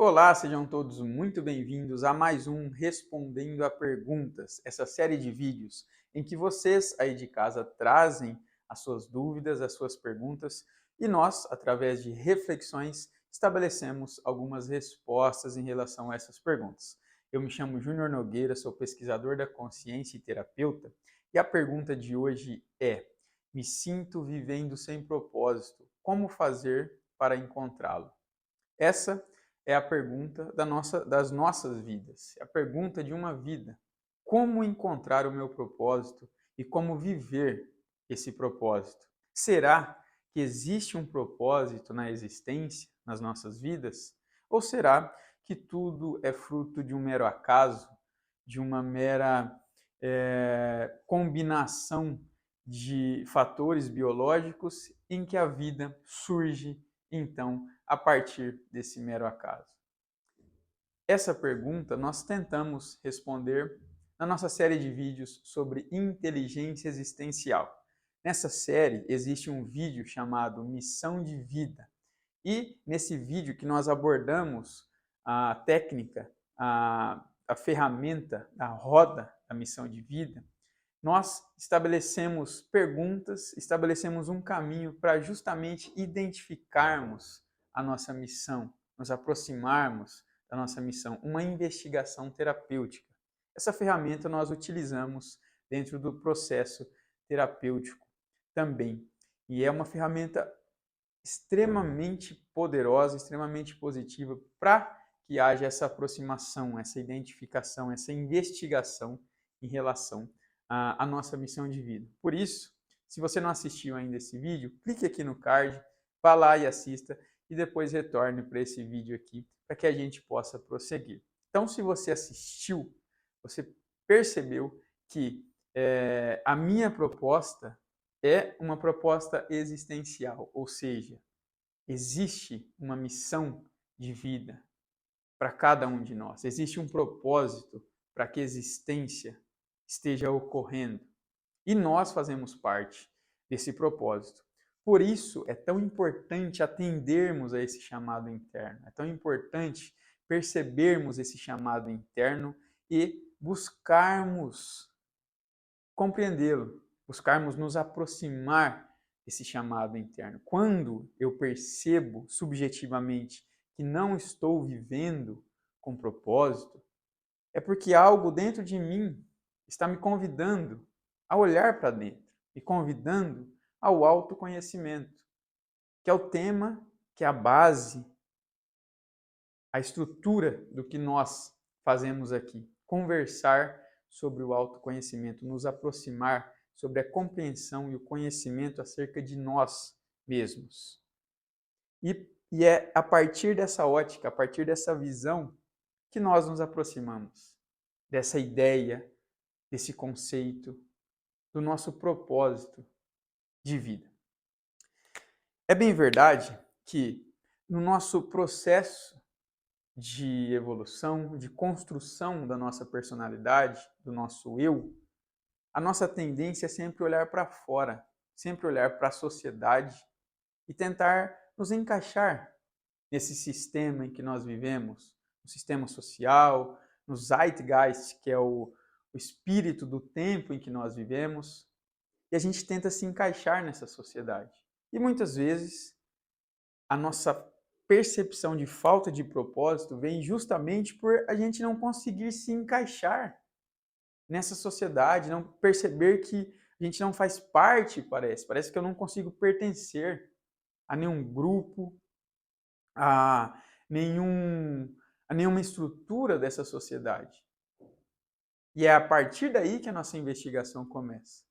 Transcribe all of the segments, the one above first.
Olá, sejam todos muito bem-vindos a mais um Respondendo a Perguntas, essa série de vídeos em que vocês aí de casa trazem as suas dúvidas, as suas perguntas e nós, através de reflexões, estabelecemos algumas respostas em relação a essas perguntas. Eu me chamo Júnior Nogueira, sou pesquisador da consciência e terapeuta e a pergunta de hoje é: me sinto vivendo sem propósito, como fazer para encontrá-lo? Essa é a pergunta das nossas vidas, é a pergunta de uma vida. Como encontrar o meu propósito e como viver esse propósito? Será que existe um propósito na existência, nas nossas vidas? Ou será que tudo é fruto de um mero acaso, de uma mera combinação de fatores biológicos em que a vida surge, então, a partir desse mero acaso? Essa pergunta nós tentamos responder na nossa série de vídeos sobre inteligência existencial. Nessa série existe um vídeo chamado Missão de Vida. E nesse vídeo que nós abordamos a técnica, a ferramenta, a roda da missão de vida, nós estabelecemos perguntas, estabelecemos um caminho para justamente identificarmos a nossa missão, nos aproximarmos da nossa missão, uma investigação terapêutica. Essa ferramenta nós utilizamos dentro do processo terapêutico também. E é uma ferramenta extremamente poderosa, extremamente positiva para que haja essa aproximação, essa identificação, essa investigação em relação à nossa missão de vida. Por isso, se você não assistiu ainda esse vídeo, clique aqui no card, vá lá e assista e depois retorne para esse vídeo aqui para que a gente possa prosseguir. Então, se você assistiu, você percebeu que a minha proposta é uma proposta existencial, ou seja, existe uma missão de vida para cada um de nós, existe um propósito para que a existência esteja ocorrendo e nós fazemos parte desse propósito. Por isso é tão importante atendermos a esse chamado interno, é tão importante percebermos esse chamado interno e buscarmos compreendê-lo, buscarmos nos aproximar desse chamado interno. Quando eu percebo subjetivamente que não estou vivendo com propósito, é porque algo dentro de mim está me convidando a olhar para dentro, me convidando ao autoconhecimento, que é o tema, que é a base, a estrutura do que nós fazemos aqui. Conversar sobre o autoconhecimento, nos aproximar sobre a compreensão e o conhecimento acerca de nós mesmos. E é a partir dessa ótica, a partir dessa visão, que nós nos aproximamos dessa ideia, desse conceito, do nosso propósito de vida. É bem verdade que no nosso processo de evolução, de construção da nossa personalidade, do nosso eu, a nossa tendência é sempre olhar para fora, sempre olhar para a sociedade e tentar nos encaixar nesse sistema em que nós vivemos, no sistema social, no Zeitgeist, que é o espírito do tempo em que nós vivemos, e a gente tenta se encaixar nessa sociedade. E muitas vezes a nossa percepção de falta de propósito vem justamente por a gente não conseguir se encaixar nessa sociedade, não perceber que a gente não faz parte, parece que eu não consigo pertencer a nenhum grupo, a, nenhum, a nenhuma estrutura dessa sociedade. E é a partir daí que a nossa investigação começa.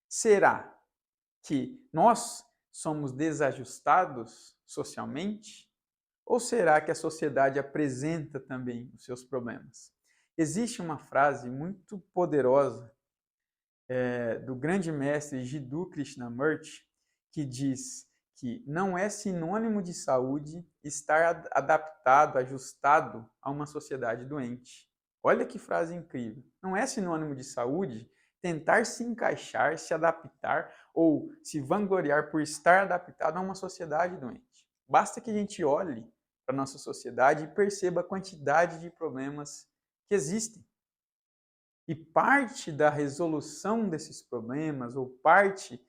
Será que nós somos desajustados socialmente? Ou será que a sociedade apresenta também os seus problemas? Existe uma frase muito poderosa do grande mestre Jiddu Krishnamurti que diz que não é sinônimo de saúde estar adaptado, ajustado a uma sociedade doente. Olha que frase incrível. Não é sinônimo de saúde tentar se encaixar, se adaptar ou se vangloriar por estar adaptado a uma sociedade doente. Basta que a gente olhe para a nossa sociedade e perceba a quantidade de problemas que existem. E parte da resolução desses problemas, ou parte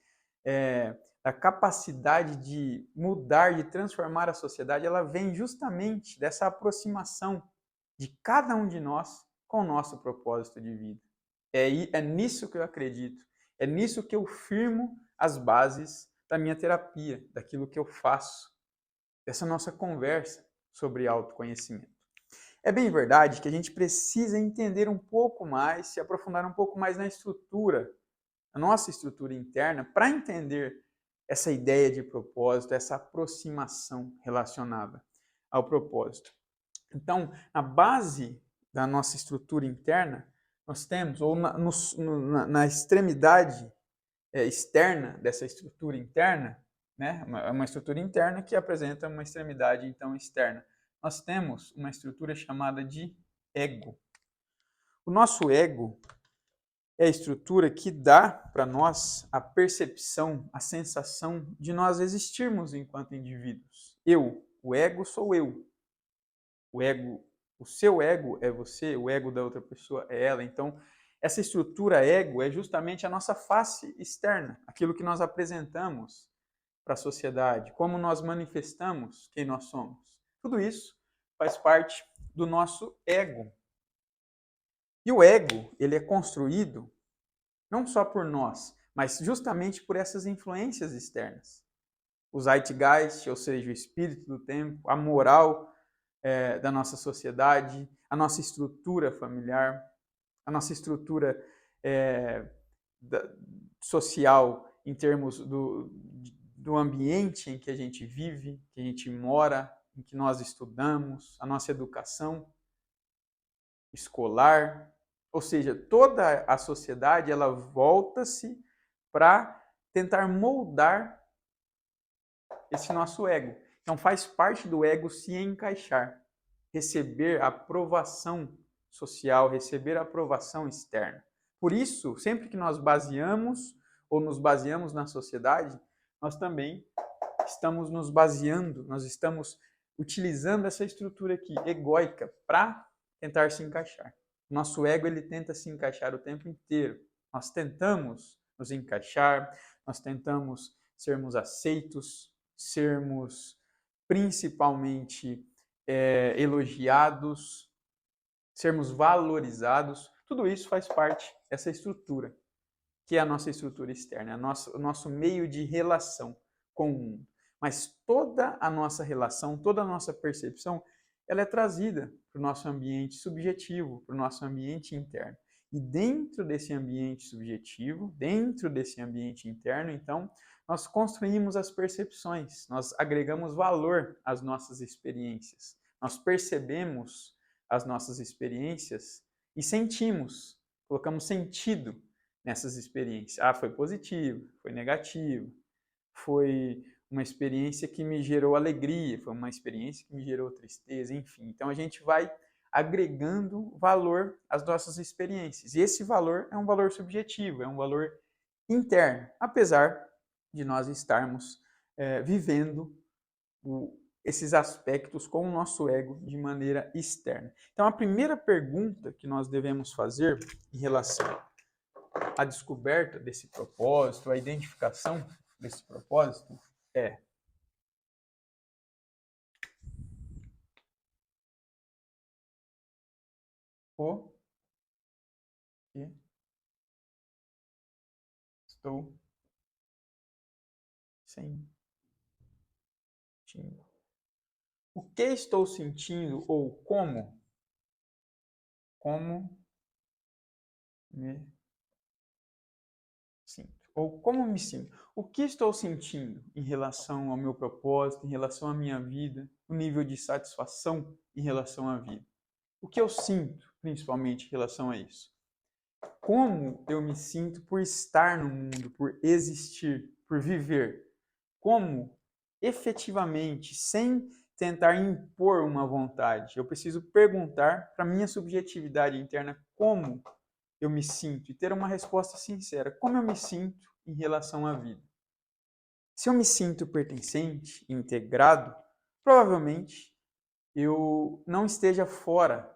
da capacidade de mudar, de transformar a sociedade, ela vem justamente dessa aproximação de cada um de nós com o nosso propósito de vida. É nisso que eu acredito, é nisso que eu firmo as bases da minha terapia, daquilo que eu faço, dessa nossa conversa sobre autoconhecimento. É bem verdade que a gente precisa entender um pouco mais, se aprofundar um pouco mais na estrutura, a nossa estrutura interna, para entender essa ideia de propósito, essa aproximação relacionada ao propósito. Então, na base da nossa estrutura interna, nós temos, ou na extremidade externa dessa estrutura interna, né, uma estrutura interna que apresenta uma extremidade, então, externa. Nós temos uma estrutura chamada de ego. O nosso ego é a estrutura que dá para nós a percepção, a sensação de nós existirmos enquanto indivíduos. Eu, o ego sou eu. O ego, o seu ego é você, o ego da outra pessoa é ela. Então, essa estrutura ego é justamente a nossa face externa, aquilo que nós apresentamos para a sociedade, como nós manifestamos quem nós somos. Tudo isso faz parte do nosso ego. E o ego, ele é construído não só por nós, mas justamente por essas influências externas. O Zeitgeist, ou seja, o espírito do tempo, a moral da nossa sociedade, a nossa estrutura familiar, a nossa estrutura social em termos do ambiente em que a gente vive, que a gente mora, em que nós estudamos, a nossa educação escolar, ou seja, toda a sociedade ela volta-se para tentar moldar esse nosso ego. Então faz parte do ego se encaixar, receber aprovação social, receber aprovação externa. Por isso, sempre que nós baseamos ou nos baseamos na sociedade, nós também estamos nos baseando, nós estamos utilizando essa estrutura aqui, egóica, para tentar se encaixar. Nosso ego ele tenta se encaixar o tempo inteiro. Nós tentamos nos encaixar, nós tentamos sermos aceitos, sermos principalmente elogiados, sermos valorizados. Tudo isso faz parte dessa estrutura, que é a nossa estrutura externa, o nosso meio de relação com o mundo. Mas toda a nossa relação, toda a nossa percepção, ela é trazida para o nosso ambiente subjetivo, para o nosso ambiente interno. E dentro desse ambiente subjetivo, dentro desse ambiente interno, então, nós construímos as percepções, nós agregamos valor às nossas experiências, nós percebemos as nossas experiências e sentimos, colocamos sentido nessas experiências. Ah, foi positivo, foi negativo, foi uma experiência que me gerou alegria, foi uma experiência que me gerou tristeza, enfim. Então a gente vai agregando valor às nossas experiências. E esse valor é um valor subjetivo, é um valor interno, apesar de nós estarmos vivendo esses aspectos com o nosso ego de maneira externa. Então a primeira pergunta que nós devemos fazer em relação à descoberta desse propósito, à identificação desse propósito é: o que estou sentindo? O que estou sentindo ou como me sinto? Ou como me sinto? O que estou sentindo em relação ao meu propósito, em relação à minha vida, o nível de satisfação em relação à vida? O que eu sinto, principalmente, em relação a isso? Como eu me sinto por estar no mundo, por existir, por viver? Como, efetivamente, sem tentar impor uma vontade, eu preciso perguntar para a minha subjetividade interna como eu me sinto e ter uma resposta sincera. Como eu me sinto em relação à vida? Se eu me sinto pertencente, integrado, provavelmente eu não esteja fora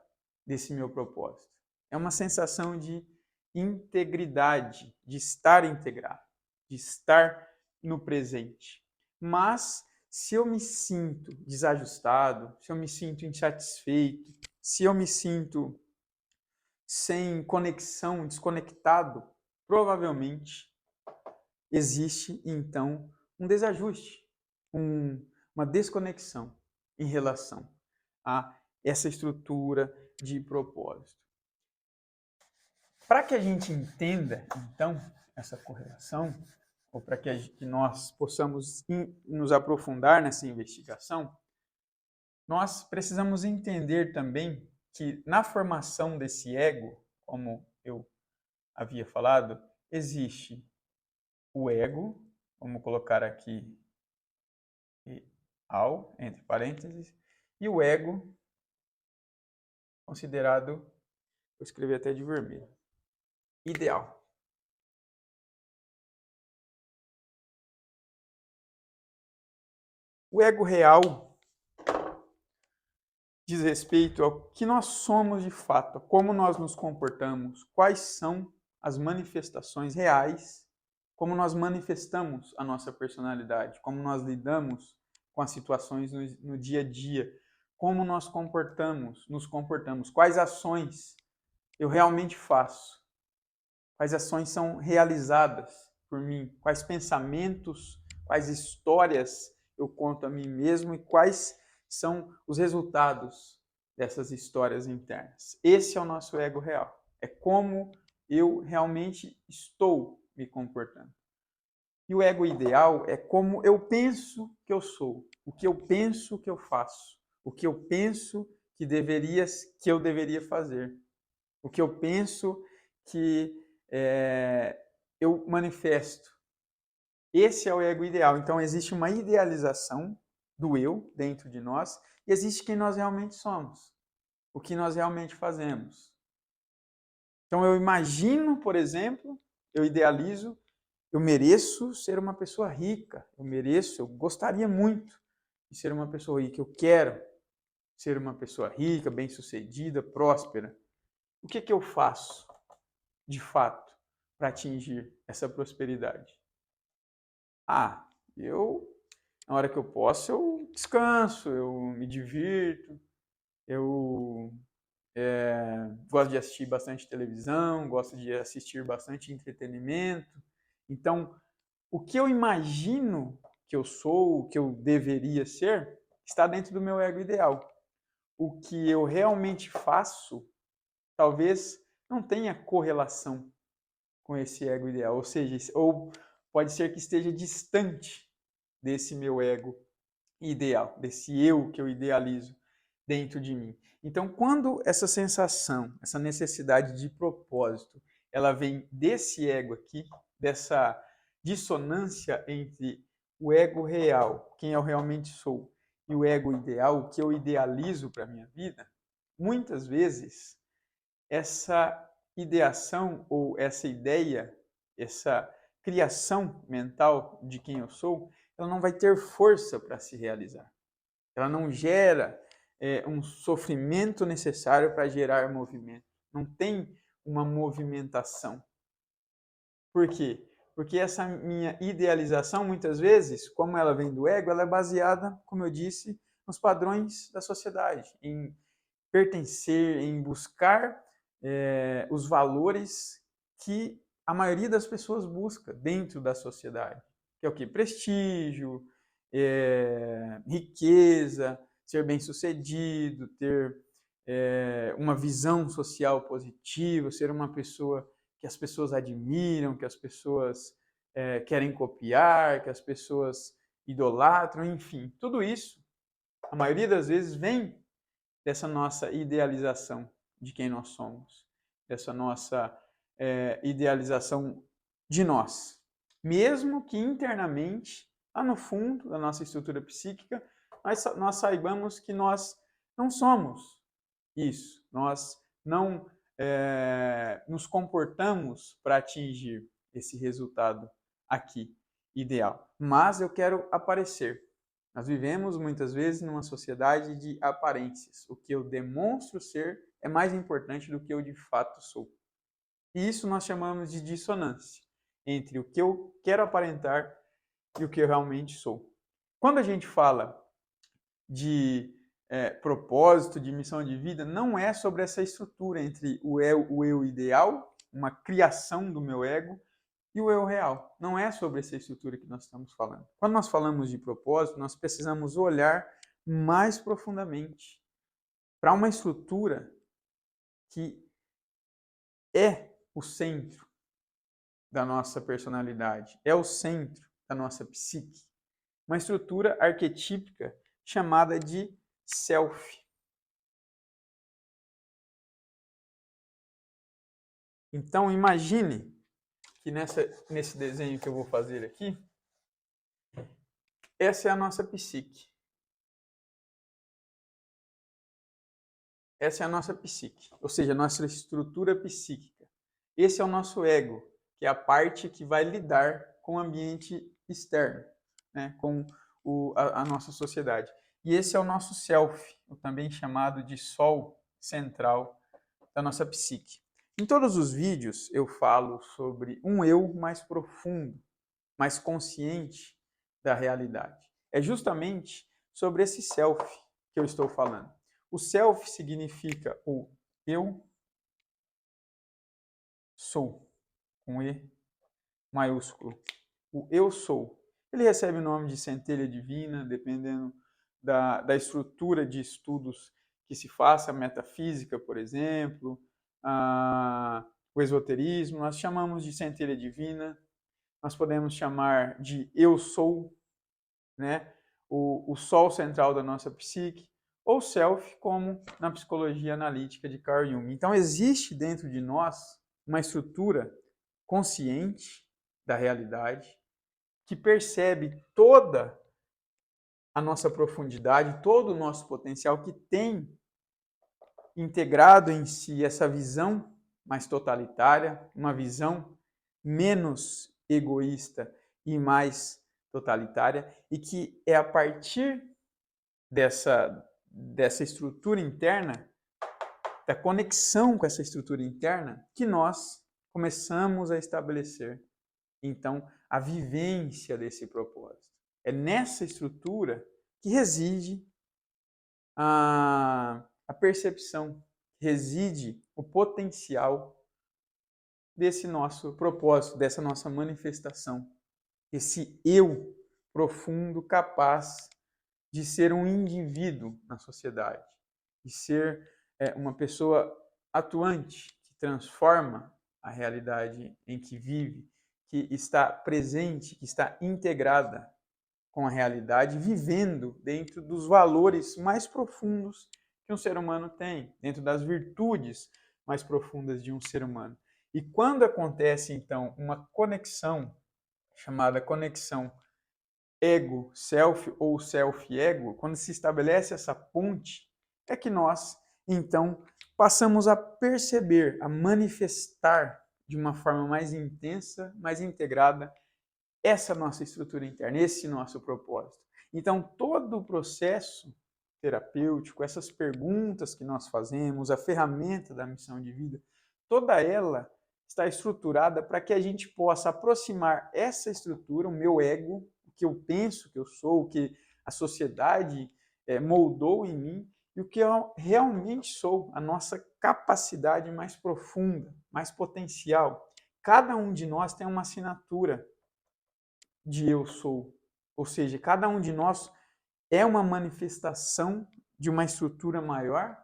desse meu propósito. É uma sensação de integridade, de estar integrado, de estar no presente. Mas se eu me sinto desajustado, se eu me sinto insatisfeito, se eu me sinto sem conexão, desconectado, provavelmente existe então um desajuste, uma desconexão em relação a essa estrutura de propósito. Para que a gente entenda, então, essa correlação, ou para que nós possamos nos aprofundar nessa investigação, nós precisamos entender também que na formação desse ego, como eu havia falado, existe o ego, vamos colocar aqui ao, entre parênteses, e o ego considerado, vou escrever até de vermelho, ideal. O ego real diz respeito ao que nós somos de fato, a como nós nos comportamos, quais são as manifestações reais, como nós manifestamos a nossa personalidade, como nós lidamos com as situações no dia a dia, como nós nos comportamos, quais ações eu realmente faço, quais ações são realizadas por mim, quais pensamentos, quais histórias eu conto a mim mesmo e quais são os resultados dessas histórias internas. Esse é o nosso ego real. É como eu realmente estou me comportando. E o ego ideal é como eu penso que eu sou, o que eu penso que eu faço, o que eu penso que eu deveria fazer, o que eu penso que eu manifesto. Esse é o ego ideal. Então, existe uma idealização do eu dentro de nós e existe quem nós realmente somos, o que nós realmente fazemos. Então, eu imagino, por exemplo, eu idealizo, eu mereço ser uma pessoa rica, eu gostaria muito de ser uma pessoa rica, eu quero ser uma pessoa rica, bem-sucedida, próspera. O que eu faço, de fato, para atingir essa prosperidade? Na hora que eu posso, eu descanso, eu me divirto, eu gosto de assistir bastante televisão, gosto de assistir bastante entretenimento. Então, o que eu imagino que eu sou, o que eu deveria ser, está dentro do meu ego ideal. O que eu realmente faço, talvez não tenha correlação com esse ego ideal, ou seja, ou pode ser que esteja distante desse meu ego ideal, desse eu que eu idealizo dentro de mim. Então, quando essa sensação, essa necessidade de propósito, ela vem desse ego aqui, dessa dissonância entre o ego real, quem eu realmente sou, e o ego ideal, o que eu idealizo para a minha vida, muitas vezes essa ideação ou essa ideia, essa criação mental de quem eu sou, ela não vai ter força para se realizar. Ela não gera um sofrimento necessário para gerar movimento. Não tem uma movimentação. Por quê? Porque essa minha idealização, muitas vezes, como ela vem do ego, ela é baseada, como eu disse, nos padrões da sociedade, em pertencer, em buscar os valores que a maioria das pessoas busca dentro da sociedade. Que é o quê? Prestígio, riqueza, ser bem-sucedido, ter uma visão social positiva, ser uma pessoa que as pessoas admiram, que as pessoas querem copiar, que as pessoas idolatram, enfim. Tudo isso, a maioria das vezes, vem dessa nossa idealização de quem nós somos, dessa nossa idealização de nós. Mesmo que internamente, lá no fundo da nossa estrutura psíquica, nós saibamos que nós não somos isso, nós não nos comportamos para atingir esse resultado aqui, ideal. Mas eu quero aparecer, Nós vivemos muitas vezes numa sociedade de aparências. O que eu demonstro ser é mais importante do que eu de fato sou. E isso nós chamamos de dissonância entre o que eu quero aparentar e o que eu realmente sou. Quando a gente fala de propósito, de missão de vida, não é sobre essa estrutura entre o eu ideal, uma criação do meu ego, e o eu real. Não é sobre essa estrutura que nós estamos falando. Quando nós falamos de propósito, nós precisamos olhar mais profundamente para uma estrutura que é o centro da nossa personalidade, é o centro da nossa psique. Uma estrutura arquetípica chamada de self. Então, imagine que nesse desenho que eu vou fazer aqui, essa é a nossa psique. Essa é a nossa psique, ou seja, a nossa estrutura psíquica. Esse é o nosso ego, que é a parte que vai lidar com o ambiente externo, né, com a nossa sociedade. E esse é o nosso self, também chamado de sol central da nossa psique. Em todos os vídeos eu falo sobre um eu mais profundo, mais consciente da realidade. É justamente sobre esse self que eu estou falando. O self significa o eu sou, com E maiúsculo. O eu sou. Ele recebe o nome de centelha divina, dependendo da estrutura de estudos que se faça, a metafísica, por exemplo, o esoterismo, nós chamamos de centelha divina, nós podemos chamar de eu sou, né? O sol central da nossa psique, ou self, como na psicologia analítica de Carl Jung. Então, existe dentro de nós uma estrutura consciente da realidade que percebe toda a nossa profundidade, todo o nosso potencial, que tem integrado em si essa visão mais totalitária, uma visão menos egoísta e mais totalitária, e que é a partir dessa estrutura interna, da conexão com essa estrutura interna, que nós começamos a estabelecer, então, a vivência desse propósito. É nessa estrutura que reside a percepção, reside o potencial desse nosso propósito, dessa nossa manifestação, esse eu profundo capaz de ser um indivíduo na sociedade, de ser uma pessoa atuante, que transforma a realidade em que vive, que está presente, que está integrada com a realidade, vivendo dentro dos valores mais profundos que um ser humano tem, dentro das virtudes mais profundas de um ser humano. E quando acontece, então, uma conexão, chamada conexão ego-self ou self-ego, quando se estabelece essa ponte, é que nós, então, passamos a perceber, a manifestar de uma forma mais intensa, mais integrada, essa nossa estrutura interna, esse nosso propósito. Então, todo o processo terapêutico, essas perguntas que nós fazemos, a ferramenta da missão de vida, toda ela está estruturada para que a gente possa aproximar essa estrutura, o meu ego, o que eu penso que eu sou, o que a sociedade moldou em mim, e o que eu realmente sou, a nossa capacidade mais profunda, mais potencial. Cada um de nós tem uma assinatura de eu sou, ou seja, cada um de nós é uma manifestação de uma estrutura maior,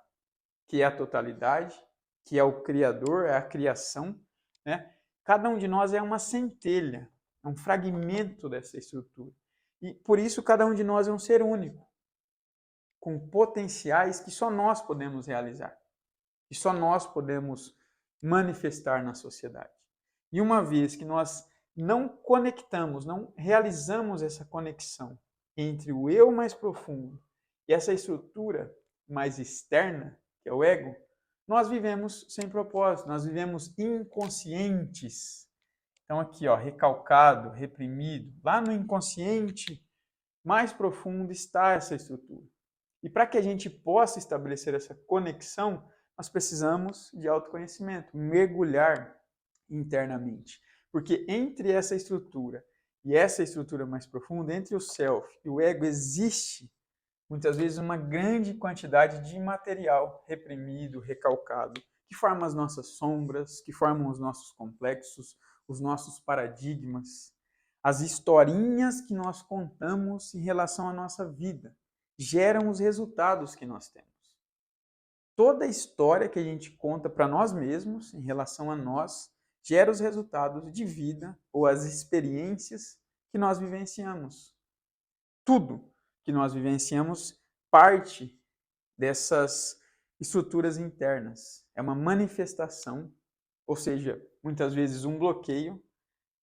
que é a totalidade, que é o Criador, é a criação, né? Cada um de nós é uma centelha, é um fragmento dessa estrutura. E por isso cada um de nós é um ser único, com potenciais que só nós podemos realizar, que só nós podemos manifestar na sociedade. E uma vez que nós não conectamos, não realizamos essa conexão entre o eu mais profundo e essa estrutura mais externa, que é o ego, nós vivemos sem propósito, nós vivemos inconscientes. Então aqui, ó, recalcado, reprimido, lá no inconsciente mais profundo está essa estrutura. E para que a gente possa estabelecer essa conexão, nós precisamos de autoconhecimento, mergulhar internamente. Porque entre essa estrutura e essa estrutura mais profunda, entre o self e o ego, existe muitas vezes uma grande quantidade de material reprimido, recalcado, que forma as nossas sombras, que formam os nossos complexos, os nossos paradigmas, as historinhas que nós contamos em relação à nossa vida, geram os resultados que nós temos. Toda a história que a gente conta para nós mesmos, em relação a nós, gera os resultados de vida ou as experiências que nós vivenciamos. Tudo que nós vivenciamos parte dessas estruturas internas. É uma manifestação, ou seja, muitas vezes um bloqueio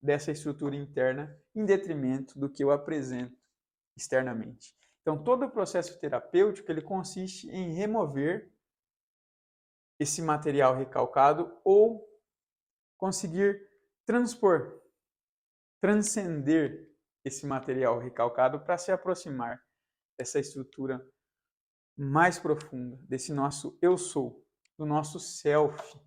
dessa estrutura interna em detrimento do que eu apresento externamente. Então, todo o processo terapêutico ele consiste em remover esse material recalcado ou conseguir transpor, transcender esse material recalcado para se aproximar dessa estrutura mais profunda, desse nosso eu sou, do nosso self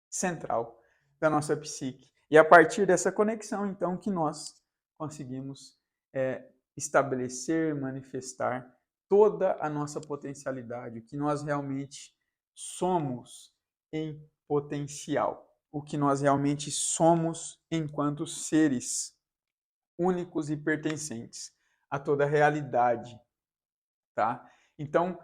central, da nossa psique. E a partir dessa conexão, então, que nós conseguimos estabelecer, manifestar toda a nossa potencialidade, o que nós realmente somos em potencial, o que nós realmente somos enquanto seres únicos e pertencentes a toda a realidade, tá? Então,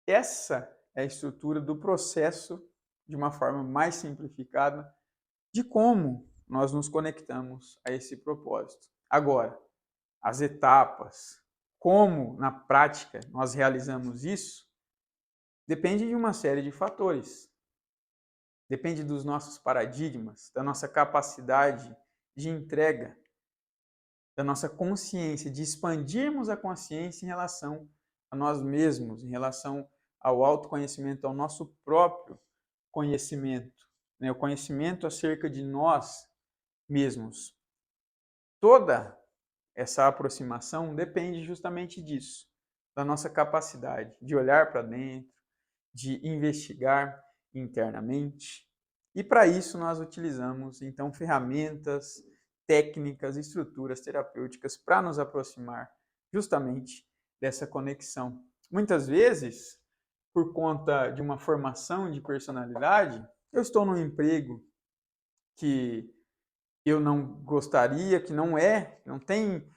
essa é a estrutura do processo, de uma forma mais simplificada, de como nós nos conectamos a esse propósito. Agora, as etapas, como na prática nós realizamos isso, depende de uma série de fatores. Depende dos nossos paradigmas, da nossa capacidade de entrega, da nossa consciência, de expandirmos a consciência em relação a nós mesmos, em relação ao autoconhecimento, ao nosso próprio conhecimento, né? O conhecimento acerca de nós mesmos. Toda essa aproximação depende justamente disso, da nossa capacidade de olhar para dentro, de investigar internamente. E para isso nós utilizamos então ferramentas, técnicas, estruturas terapêuticas para nos aproximar justamente dessa conexão. Muitas vezes, por conta de uma formação de personalidade, eu estou num emprego que eu não gostaria, que não tem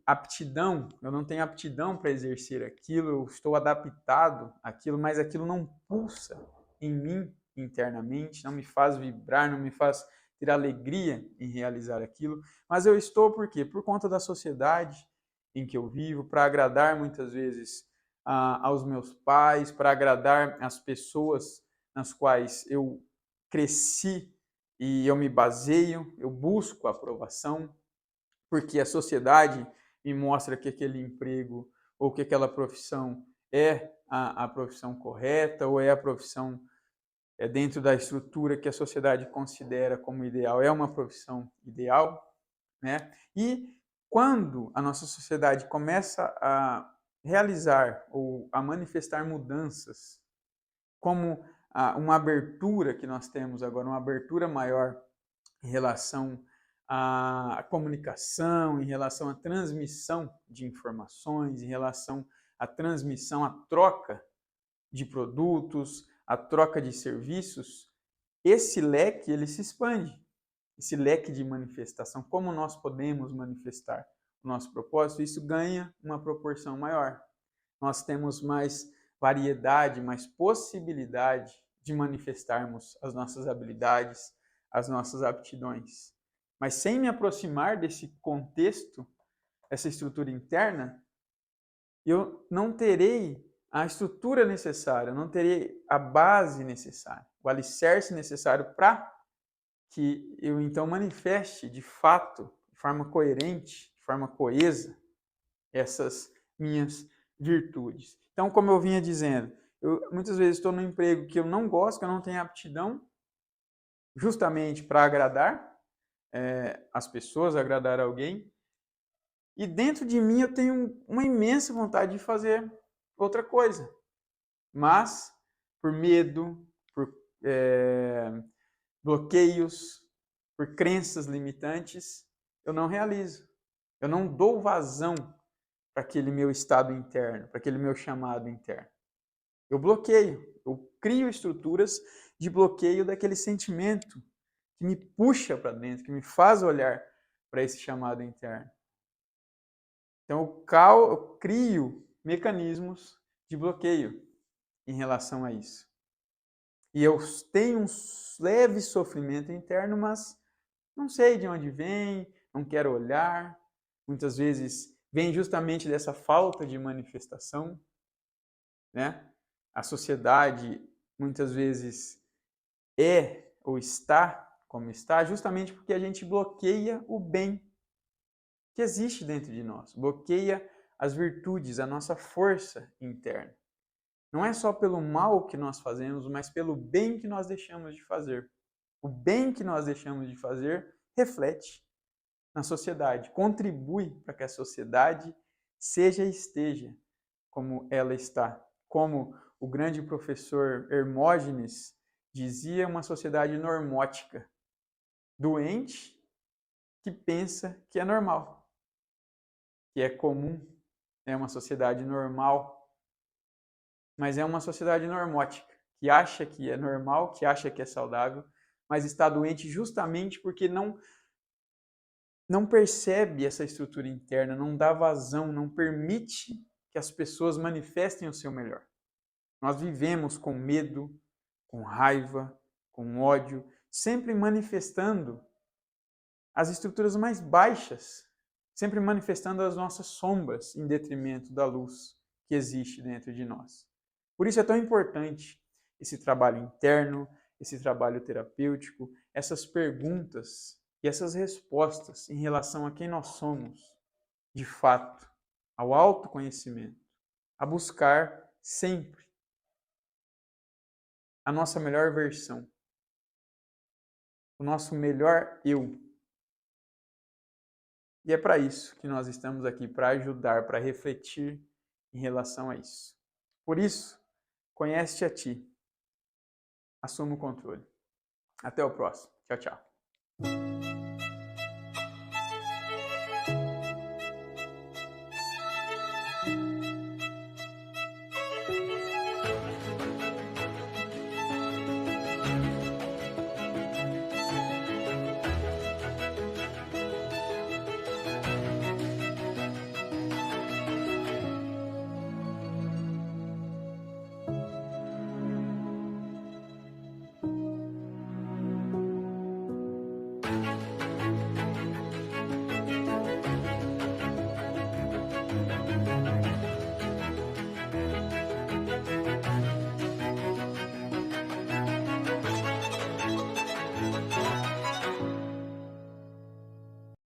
aptidão, eu não tenho aptidão para exercer aquilo, eu estou adaptado àquilo, mas aquilo não pulsa em mim internamente, não me faz vibrar, não me faz ter alegria em realizar aquilo, mas eu estou por quê? Por conta da sociedade em que eu vivo, para agradar muitas vezes aos meus pais, para agradar as pessoas nas quais eu cresci e eu me baseio, eu busco a aprovação, porque a sociedade me mostra que aquele emprego ou que aquela profissão é a profissão correta ou é a profissão dentro da estrutura que a sociedade considera como ideal, é uma profissão ideal, né? E quando a nossa sociedade começa a realizar ou a manifestar mudanças, como uma abertura que nós temos agora, uma abertura maior em relação à comunicação, em relação à transmissão de informações, em relação à transmissão, à troca de produtos, à troca de serviços, esse leque ele se expande, esse leque de manifestação, como nós podemos manifestar o nosso propósito, isso ganha uma proporção maior. Nós temos mais variedade, mais possibilidade de manifestarmos as nossas habilidades, as nossas aptidões. Mas sem me aproximar desse contexto, essa estrutura interna, eu não terei a estrutura necessária, eu não terei a base necessária, o alicerce necessário para que eu então manifeste de fato, de forma coerente, de forma coesa, essas minhas virtudes. Então, como eu vinha dizendo, eu muitas vezes estou num emprego que eu não gosto, que eu não tenho aptidão, justamente para agradar, as pessoas, agradar alguém. E dentro de mim eu tenho uma imensa vontade de fazer outra coisa. Mas, por medo, por bloqueios, por crenças limitantes, eu não realizo. Eu não dou vazão para aquele meu estado interno, para aquele meu chamado interno. Eu bloqueio, eu crio estruturas de bloqueio daquele sentimento que me puxa para dentro, que me faz olhar para esse chamado interno. Então eu crio mecanismos de bloqueio em relação a isso. E eu tenho um leve sofrimento interno, mas não sei de onde vem, não quero olhar. Muitas vezes vem justamente dessa falta de manifestação, né? A sociedade muitas vezes é ou está como está, justamente porque a gente bloqueia o bem que existe dentro de nós, bloqueia as virtudes, a nossa força interna. Não é só pelo mal que nós fazemos, mas pelo bem que nós deixamos de fazer. O bem que nós deixamos de fazer reflete na sociedade, contribui para que a sociedade seja e esteja como ela está. Como o grande professor Hermógenes dizia, uma sociedade normótica, doente que pensa que é normal, que é comum, é uma sociedade normal, mas é uma sociedade normótica, que acha que é normal, que acha que é saudável, mas está doente justamente porque não percebe essa estrutura interna, não dá vazão, não permite que as pessoas manifestem o seu melhor. Nós vivemos com medo, com raiva, com ódio, sempre manifestando as estruturas mais baixas, sempre manifestando as nossas sombras em detrimento da luz que existe dentro de nós. Por isso é tão importante esse trabalho interno, esse trabalho terapêutico, essas perguntas e essas respostas em relação a quem nós somos, de fato, ao autoconhecimento, a buscar sempre a nossa melhor versão, o nosso melhor eu. E é para isso que nós estamos aqui, para ajudar, para refletir em relação a isso. Por isso, conhece-te a ti. Assuma o controle. Até o próximo. Tchau, tchau.